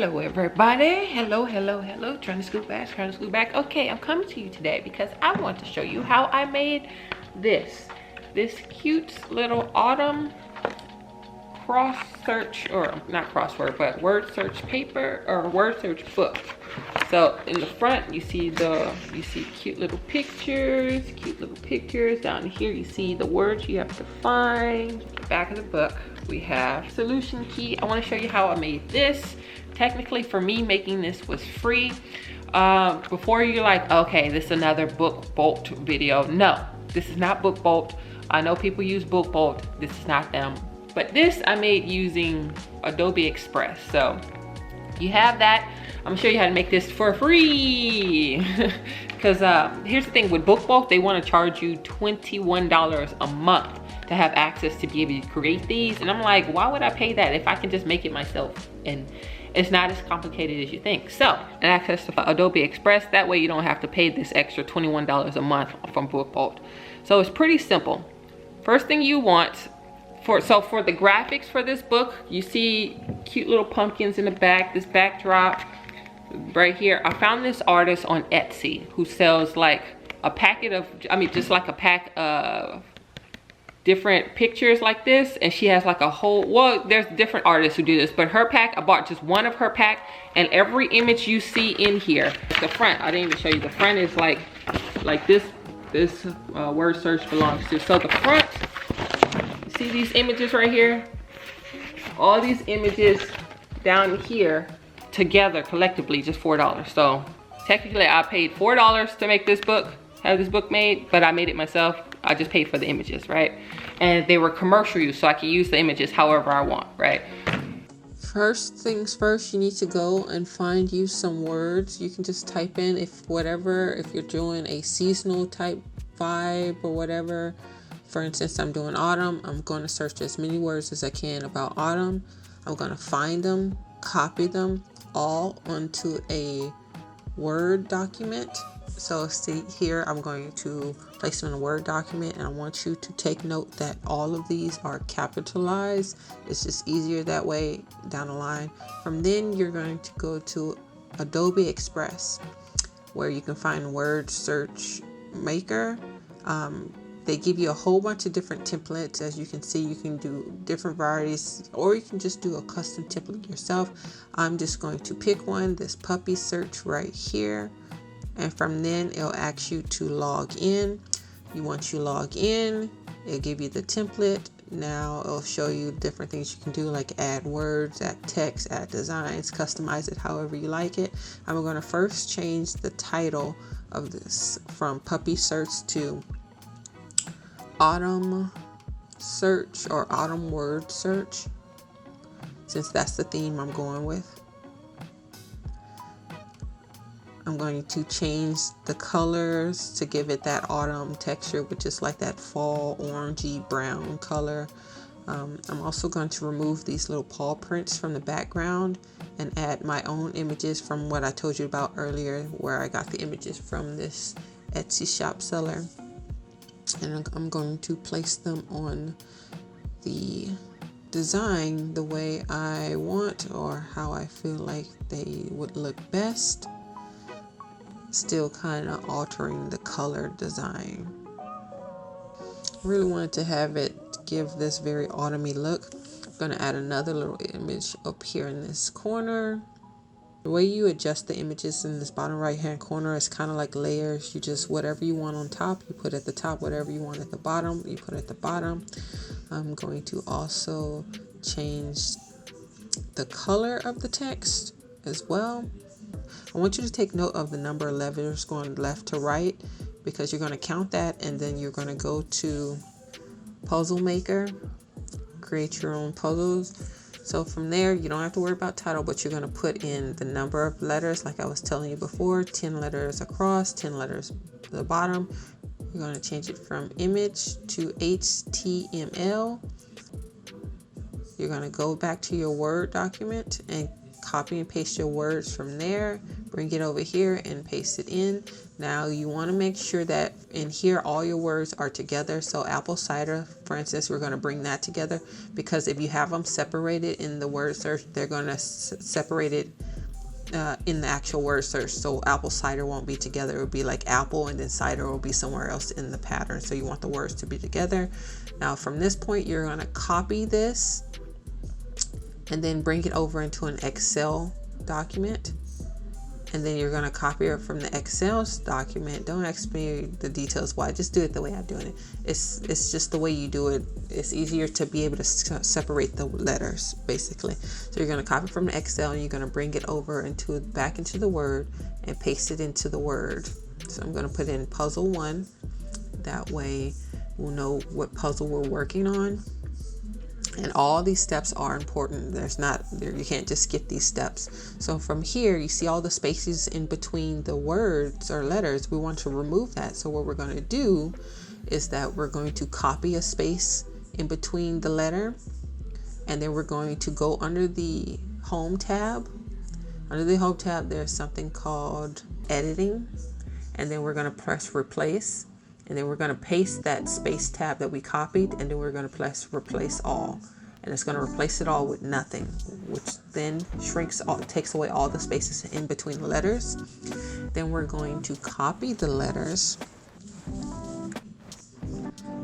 Hello everybody. Hello. Trying to scoot back. Okay, I'm coming to you today because I want to show you how I made this cute little autumn cross search, or not crossword, but word search paper or word search book. So in the front you see cute little pictures. Down here you see the words you have to find. The back of the book we have solution key. I want to show you how I made this. Technically for me, making this was free. Before you're like, okay, this is another book bolt video. No, this is not book bolt. I know people use book bolt. This is not them. But this I made using Adobe Express. So you have that. I'm gonna show you how to make this for free. Because here's the thing, with book bolt, they want to charge you $21 a month to have access to be able to create these. And I'm like, why would I pay that if I can just make it myself? And it's not as complicated as you think. So, and access to Adobe Express, that way you don't have to pay this extra $21 a month from book bolt. So it's pretty simple. First thing you want, for the graphics for this book, you see cute little pumpkins in the back, this backdrop right here. I found this artist on Etsy who sells like a packet of, just like a pack of different pictures like this, and she has like a whole, well, there's different artists who do this, but her pack, I bought just one of her pack, and every image you see in here, the front, I didn't even show you, the front is like this word search belongs to. So the front, you see these images right here, all these images down here together collectively just $4. So technically I paid $4 to make this book, have this book made, but I made it myself. I just paid for the images, right? And they were commercial use, so I can use the images however I want, right? First things first, you need to go and find you some words. You can just type in if you're doing a seasonal type vibe or whatever. For instance, I'm doing autumn. I'm going to search as many words as I can about autumn. I'm going to find them, copy them all onto a Word document. So see here, I'm going to place them in a Word document, and I want you to take note that all of these are capitalized. It's just easier that way down the line. From then you're going to go to Adobe Express, where you can find Word Search Maker. They give you a whole bunch of different templates. As you can see, you can do different varieties, or you can just do a custom template yourself. I'm just going to pick one, this puppy search right here. And from then it'll ask you to log in. Once you log in, it'll give you the template. Now it'll show you different things you can do, like add words, add text, add designs, customize it however you like it. I'm going to first change the title of this from puppy search to autumn search or autumn word search, since that's the theme I'm going with. I'm going to change the colors to give it that autumn texture, which is like that fall orangey brown color. I'm also going to remove these little paw prints from the background and add my own images from what I told you about earlier, where I got the images from this Etsy shop seller. And I'm going to place them on the design the way I want, or how I feel like they would look best. Still kind of altering the color design. I really wanted to have it give this very autumny look. I'm going to add another little image up here in this corner. The way you adjust the images in this bottom right hand corner is kind of like layers. You just, whatever you want on top, you put at the top. Whatever you want at the bottom, you put at the bottom. I'm going to also change the color of the text as well. I want you to take note of the number of letters going left to right, because you're going to count that, and then you're going to go to Puzzle Maker, create your own puzzles. So from there, you don't have to worry about title, but you're going to put in the number of letters, like I was telling you before, 10 letters across, 10 letters at the bottom. You're going to change it from image to HTML. You're going to go back to your Word document and copy and paste your words from there, bring it over here and paste it in. Now you want to make sure that in here all your words are together. So apple cider, for instance, we're going to bring that together, because if you have them separated in the word search, they're going to separate it in the actual word search. So apple cider won't be together. It would be like apple and then cider will be somewhere else in the pattern. So you want the words to be together. Now from this point, you're going to copy this and then bring it over into an Excel document. And then you're going to copy it from the Excel document. Don't ask me the details why. Just do it the way I'm doing it. It's just the way you do it. It's easier to be able to separate the letters, basically. So you're going to copy from the Excel and you're going to bring it over back into the Word and paste it into the Word. So I'm going to put in puzzle 1. That way we'll know what puzzle we're working on. And all these steps are important. You can't just skip these steps. So from here, you see all the spaces in between the words or letters. We want to remove that. So what we're going to do is that we're going to copy a space in between the letter. And then we're going to go under the Home tab. Under the Home tab, there's something called Editing. And then we're going to press Replace. And then we're going to paste that space tab that we copied, and then we're going to press Replace All. And it's going to replace it all with nothing, which then takes away all the spaces in between the letters. Then we're going to copy the letters.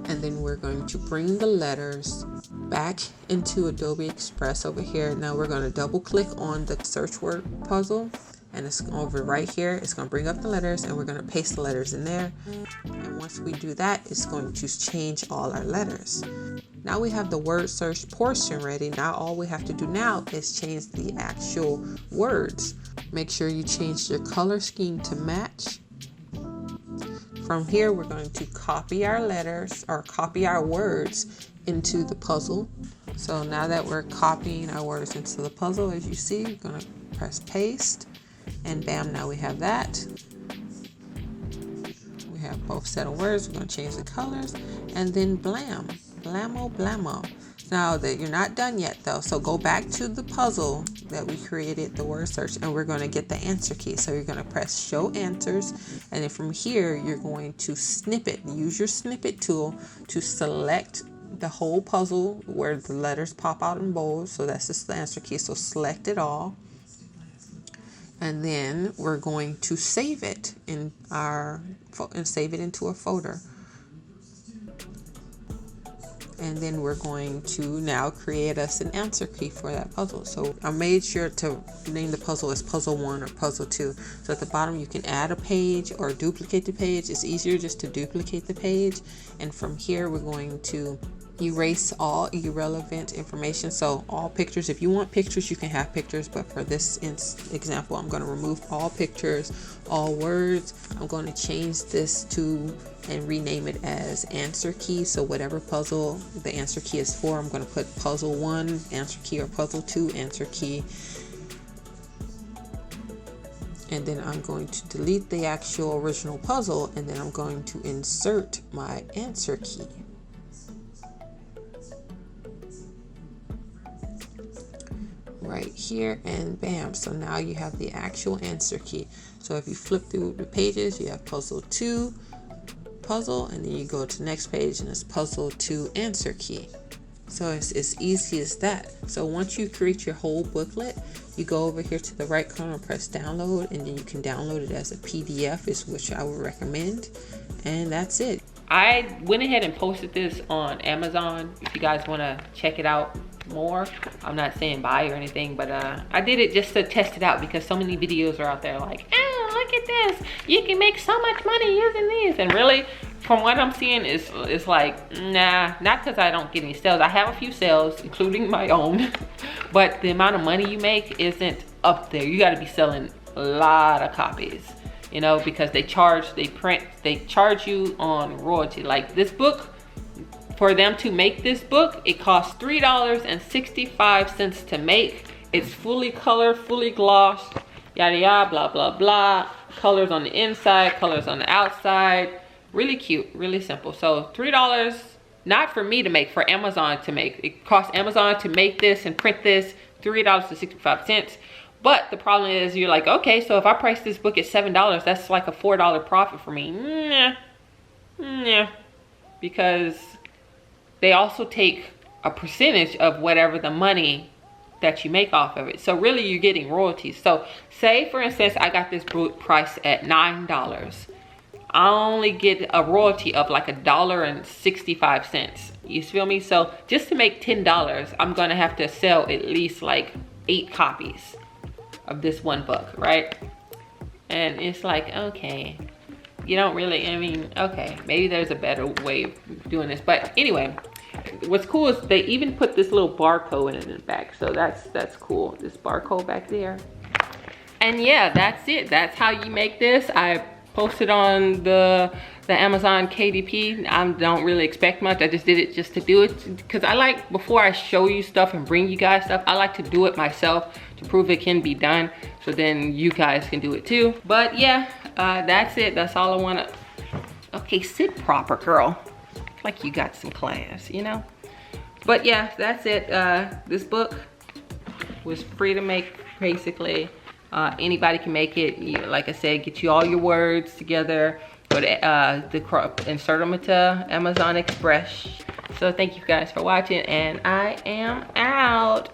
And then we're going to bring the letters back into Adobe Express over here. Now we're going to double click on the search word puzzle. And it's over right here. It's going to bring up the letters and we're going to paste the letters in there. And once we do that, it's going to change all our letters. Now we have the word search portion ready. Now all we have to do now is change the actual words. Make sure you change your color scheme to match. From here, we're going to copy our letters or copy our words into the puzzle. So now that we're copying our words into the puzzle, as you see, we're going to press paste. And bam, now we have that. We have both set of words. We're going to change the colors. And then blam, blammo, blammo. Now that you're not done yet though, so go back to the puzzle that we created, the word search, and we're going to get the answer key. So you're going to press show answers. And then from here, you're going to snippet. Use your snippet tool to select the whole puzzle where the letters pop out in bold. So that's just the answer key. So select it all. And then we're going to save it in save it into a folder. And then we're going to now create us an answer key for that puzzle. So I made sure to name the puzzle as puzzle 1 or puzzle 2. So at the bottom you can add a page or duplicate the page. It's easier just to duplicate the page. And from here we're going to erase all irrelevant information. So all pictures, if you want pictures, you can have pictures, but for this example, I'm going to remove all pictures, all words. I'm going to change this to and rename it as answer key. So whatever puzzle the answer key is for, I'm going to put puzzle 1 answer key or puzzle 2 answer key. And then I'm going to delete the actual original puzzle, and then I'm going to insert my answer key. Right here, and bam, so now you have the actual answer key. So if you flip through the pages, you have puzzle 2 puzzle, and then you go to the next page and it's puzzle 2 answer key. So it's as easy as that. So once you create your whole booklet, you go over here to the right corner and press download, and then you can download it as a PDF, is which I would recommend. And that's it. I went ahead and posted this on Amazon if you guys want to check it out more. I'm not saying buy or anything, but I did it just to test it out because so many videos are out there like, oh, look at this, you can make so much money using these. And really, from what I'm seeing, it's like, nah, not because I don't get any sales. I have a few sales, including my own, but the amount of money you make isn't up there. You got to be selling a lot of copies, you know, because they charge you on royalty. Like this book, for them to make this book, it costs $3.65 to make. It's fully colored, fully glossed, yada yada, blah blah blah. Colors on the inside, colors on the outside. Really cute, really simple. So $3, not for me to make, for Amazon to make. It costs Amazon to make this and print this $3.65. But the problem is you're like, okay, so if I price this book at $7, that's like a $4 profit for me. Nah, because they also take a percentage of whatever the money that you make off of it. So really you're getting royalties. So say for instance, I got this book priced at $9. I only get a royalty of like $1.65. You feel me? So just to make $10, I'm gonna have to sell at least like 8 copies of this one book, right? And it's like, okay, you don't really, I mean, okay, maybe there's a better way of doing this. But anyway, what's cool is they even put this little barcode in the back. So that's cool, this barcode back there. And yeah, that's it. That's how you make this. I posted on the Amazon KDP. I don't really expect much. I just did it just to do it, because I like, before I show you stuff and bring you guys stuff, I like to do it myself to prove it can be done, so then you guys can do it too. But yeah, that's it. That's all I want to. Okay, sit proper, girl, like you got some class, you know. But yeah, that's it. This book was free to make, basically. Anybody can make it. Like I said, get you all your words together, go to insert them into Amazon Express. So thank you guys for watching, and I am out.